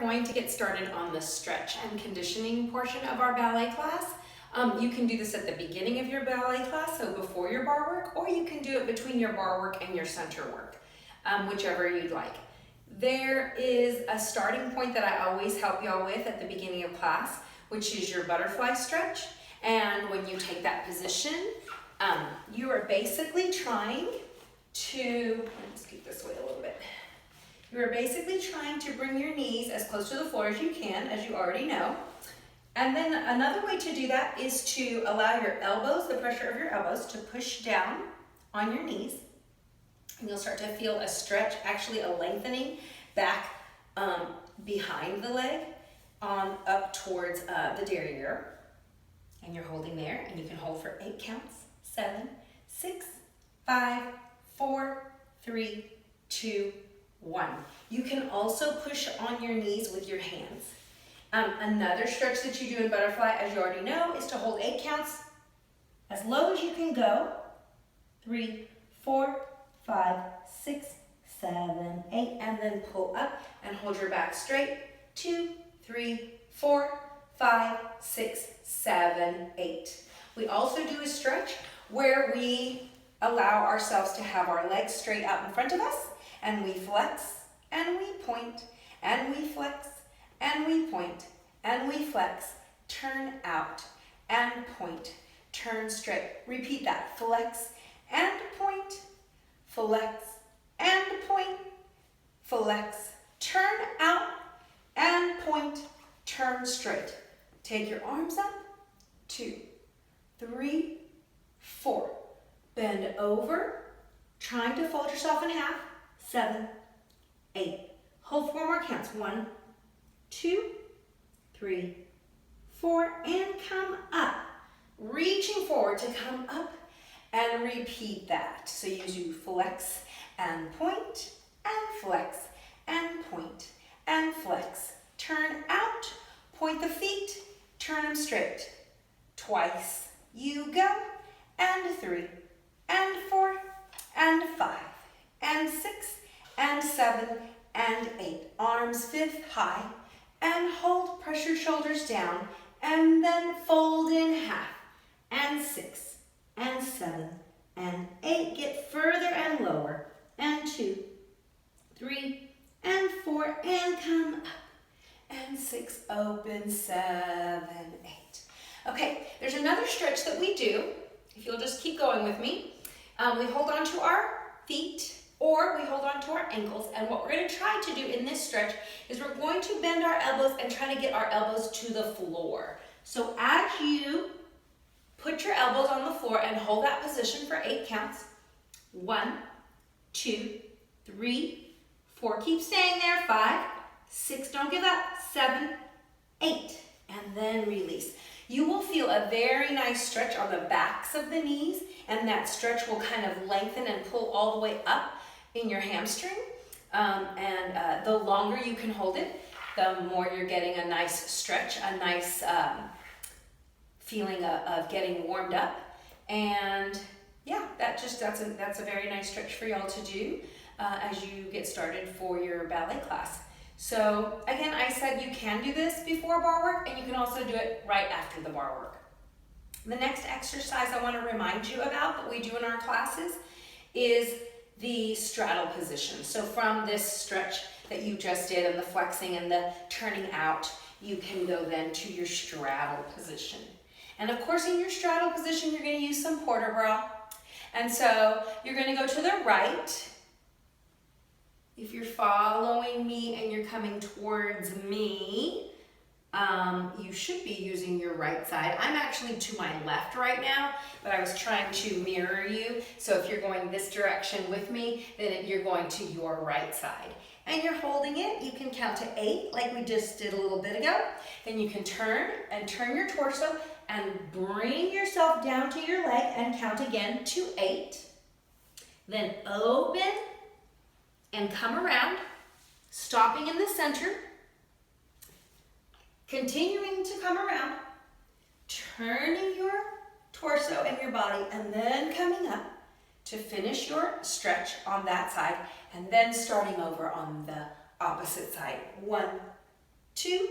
going to get started on the stretch and conditioning portion of our ballet class. You can do this at the beginning of your ballet class, so before your bar work, or you can do it between your bar work and your center work, whichever you'd like. There is a starting point that I always help y'all with at the beginning of class, which is your butterfly stretch. And when you take that position, you are basically trying to, let's keep this way a little bit. You are basically trying to bring your knees as close to the floor as you can, as you already know. And then another way to do that is to allow your elbows, the pressure of your elbows, to push down on your knees. And you'll start to feel a stretch, actually a lengthening back behind the leg up towards the derriere. And you're holding there, and you can hold for 8 counts. 7, 6, 5, 4, 3, 2, 1. You can also push on your knees with your hands. Another stretch that you do in butterfly, as you already know, is to hold 8 counts as low as you can go. 3, 4, 5, 6, 7, 8, and then pull up and hold your back straight. 2, 3, 4, 5, 6, 7, 8. We also do a stretch where we allow ourselves to have our legs straight out in front of us, and we flex, and we point, and we flex, and we point, and we flex, turn out, and point, turn straight. Repeat that, flex, and point, flex, and point, flex, turn out, and point, turn straight. Take your arms up, 2, 3, 4. Bend over, trying to fold yourself in half. 7, 8. Hold 4 more counts. 1, 2, 3, 4, and come up. Reaching forward to come up and repeat that. So you do flex and point, and flex and point, and flex. Turn out, point the feet, turn them straight. Twice you go, and 3, and 4, and 5, and 6, and 7, and 8. Arms fifth high, and hold, press your shoulders down, and then fold in half, and 6, and 7, and 8. Get further and lower, and 2, 3, and 4, and come up, and 6, open, 7, 8. Okay, there's another stretch that we do, if you'll just keep going with me. We hold on to our feet, or we hold on to our ankles, and what we're going to try to do in this stretch is we're going to bend our elbows and try to get our elbows to the floor. So as you put your elbows on the floor and hold that position for 8 counts, 1, 2, 3, 4, keep staying there, 5, 6, don't give up, 7, 8, and then release. You will feel a very nice stretch on the backs of the knees, and that stretch will kind of lengthen and pull all the way up in your hamstring. The longer you can hold it, the more you're getting a nice stretch, a nice feeling of getting warmed up. And yeah, that's a very nice stretch for y'all to do as you get started for your ballet class. So again, I said you can do this before bar work, and you can also do it right after the bar work. The next exercise I want to remind you about that we do in our classes is the straddle position. So from this stretch that you just did and the flexing and the turning out, you can go then to your straddle position. And of course, in your straddle position, you're going to use some port bras. And so you're going to go to the right. If you're following me and you're coming towards me, you should be using your right side. I'm actually to my left right now, but I was trying to mirror you. So if you're going this direction with me, then you're going to your right side. And you're holding it. You can count to 8 like we just did a little bit ago. Then you can turn your torso and bring yourself down to your leg and count again to 8. Then open and come around, stopping in the center, continuing to come around, turning your torso and your body, and then coming up to finish your stretch on that side, and then starting over on the opposite side. 1, 2,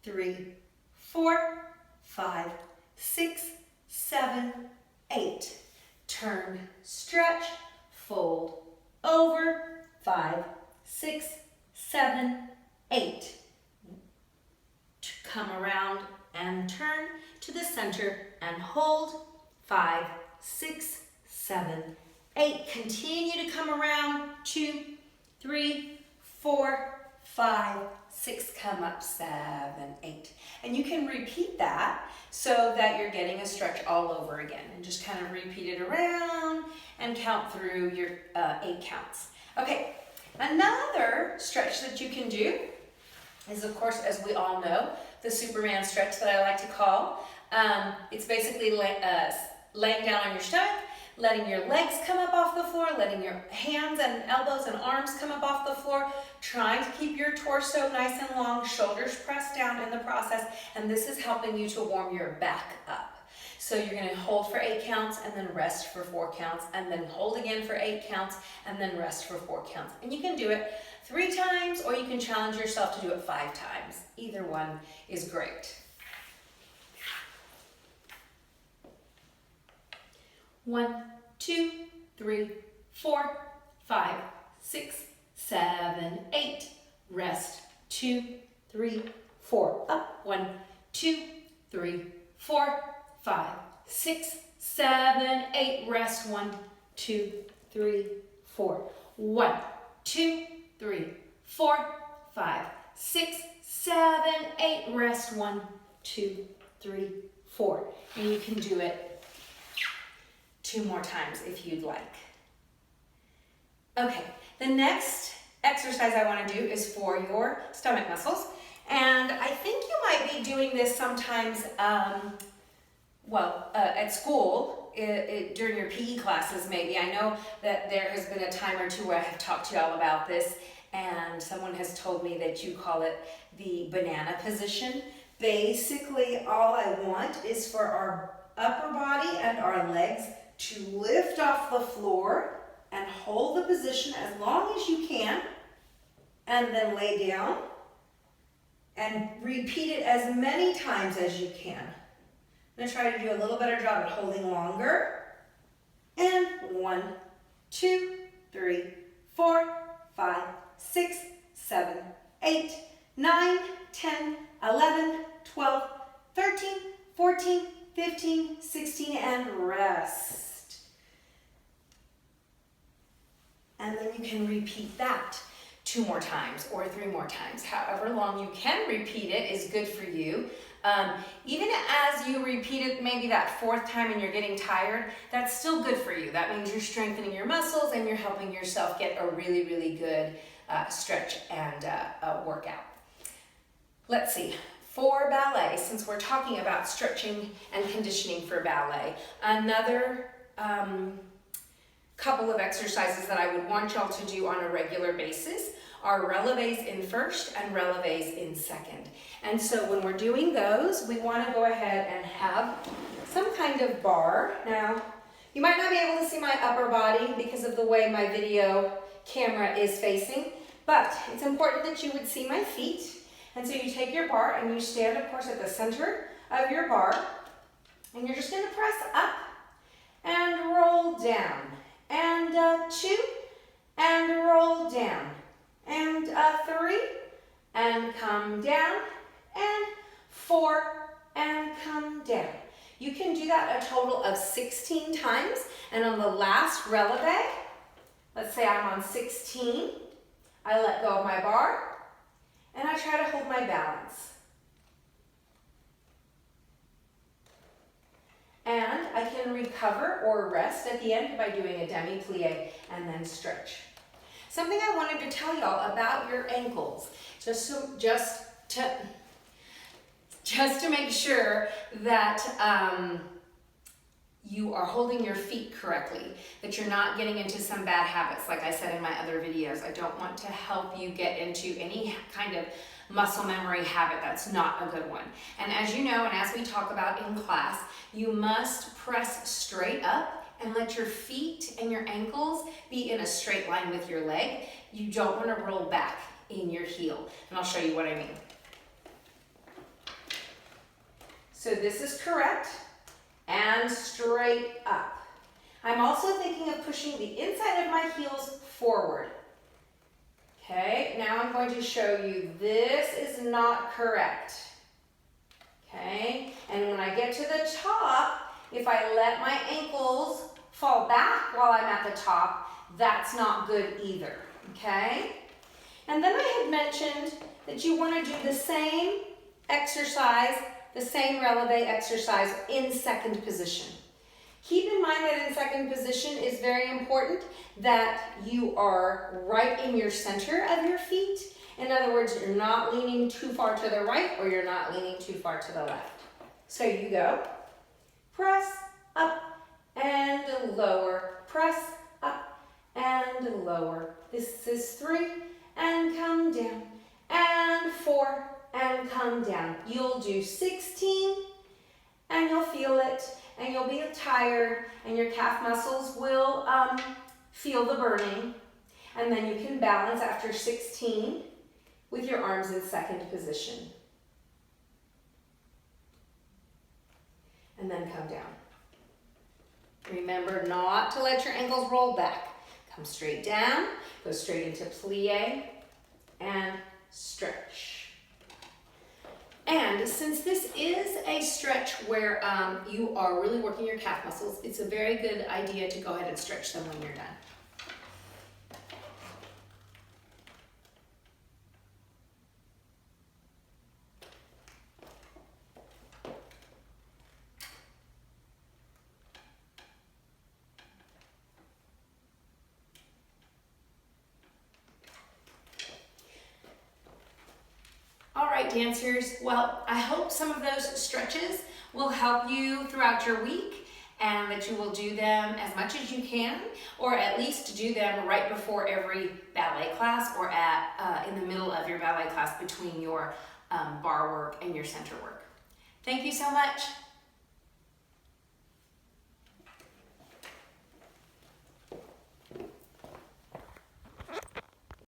3, 4, 5, 6, 7, 8. Turn, stretch, fold, over, 5, 6, 7, 8. Come around and turn to the center and hold, 5, 6, 7, 8. Continue to come around, 2, 3, 4, 5, 6, come up, 7, 8. And you can repeat that so that you're getting a stretch all over again. And just kind of repeat it around and count through your 8 counts. Okay, another stretch that you can do is, of course, as we all know, the Superman stretch that I like to call. It's basically laying down on your stomach, letting your legs come up off the floor, letting your hands and elbows and arms come up off the floor, trying to keep your torso nice and long, shoulders pressed down in the process, and this is helping you to warm your back up. So you're going to hold for 8 counts and then rest for 4 counts, and then hold again for 8 counts and then rest for 4 counts. And you can do it 3 times, or you can challenge yourself to do it 5 times. Either one is great. 1, 2, 3, 4, 5, 6, 7, 8. Rest. 2, 3, 4. Up. 1, 2, 3, 4, 5, 6, 7, 8. Rest. 1, 2, 3, 4. 1, 2, 3, 4, 5, 6, 7, 8. Rest. 1, 2, 3, 4. And you can do it 2 more times if you'd like. Okay, the next exercise I want to do is for your stomach muscles. And I think you might be doing this sometimes, at school, during your PE classes maybe. I know that there has been a time or two where I have talked to y'all about this, and someone has told me that you call it the banana position. Basically, all I want is for our upper body and our legs to lift off the floor and hold the position as long as you can, and then lay down and repeat it as many times as you can. I'm going to try to do a little better job at holding longer. And 1, 2, 3, 4, 5, 6, 7, 8, 9, 10, 11, 12, 13, 14, 15, 16, and rest. And then you can repeat that 2 more times or 3 more times. However long you can repeat it is good for you. Even as you repeat it maybe that 4th time and you're getting tired, that's still good for you. That means you're strengthening your muscles and you're helping yourself get a really, really good stretch and workout. Let's see. For ballet, since we're talking about stretching and conditioning for ballet, another couple of exercises that I would want y'all to do on a regular basis are releves in first and releves in second. And so when we're doing those, we want to go ahead and have some kind of bar. Now, you might not be able to see my upper body because of the way my video camera is facing, but it's important that you would see my feet. And so you take your bar and you stand, of course, at the center of your bar, and you're just going to press up and roll down, and 2, and roll down, and 3, and come down, and 4, and come down. You can do that a total of 16 times, and on the last releve, let's say I'm on 16, I let go of my bar, and I try to hold my balance. And I can recover or rest at the end by doing a demi-plie and then stretch. Something I wanted to tell y'all about your ankles, just to make sure that you are holding your feet correctly, that you're not getting into some bad habits. Like I said in my other videos, I don't want to help you get into any kind of muscle memory habit. That's not a good one. And as you know, and as we talk about in class, you must press straight up and let your feet and your ankles be in a straight line with your leg. You don't want to roll back in your heel. And I'll show you what I mean. So this is correct, and straight up. I'm also thinking of pushing the inside of my heels forward. Okay, now I'm going to show you this is not correct. Okay, and when I get to the top, if I let my ankles fall back while I'm at the top, that's not good either, okay? And then I had mentioned that you want to do the same exercise, the same releve exercise in second position. Keep in mind that in second position is very important that you are right in your center of your feet. In other words, you're not leaning too far to the right or you're not leaning too far to the left. So you go, press up and lower, press up and lower. This is 3 and come down, and 4 and come down. You'll do 16 and you'll feel it and you'll be tired and your calf muscles will feel the burning. And then you can balance after 16 with your arms in second position. And then come down. Remember not to let your ankles roll back. Come straight down, go straight into plie, and stretch. And since this is a stretch where you are really working your calf muscles, it's a very good idea to go ahead and stretch them when you're done. All right, dancers. Well, I hope some of those stretches will help you throughout your week and that you will do them as much as you can, or at least do them right before every ballet class or in the middle of your ballet class between your bar work and your center work. Thank you so much.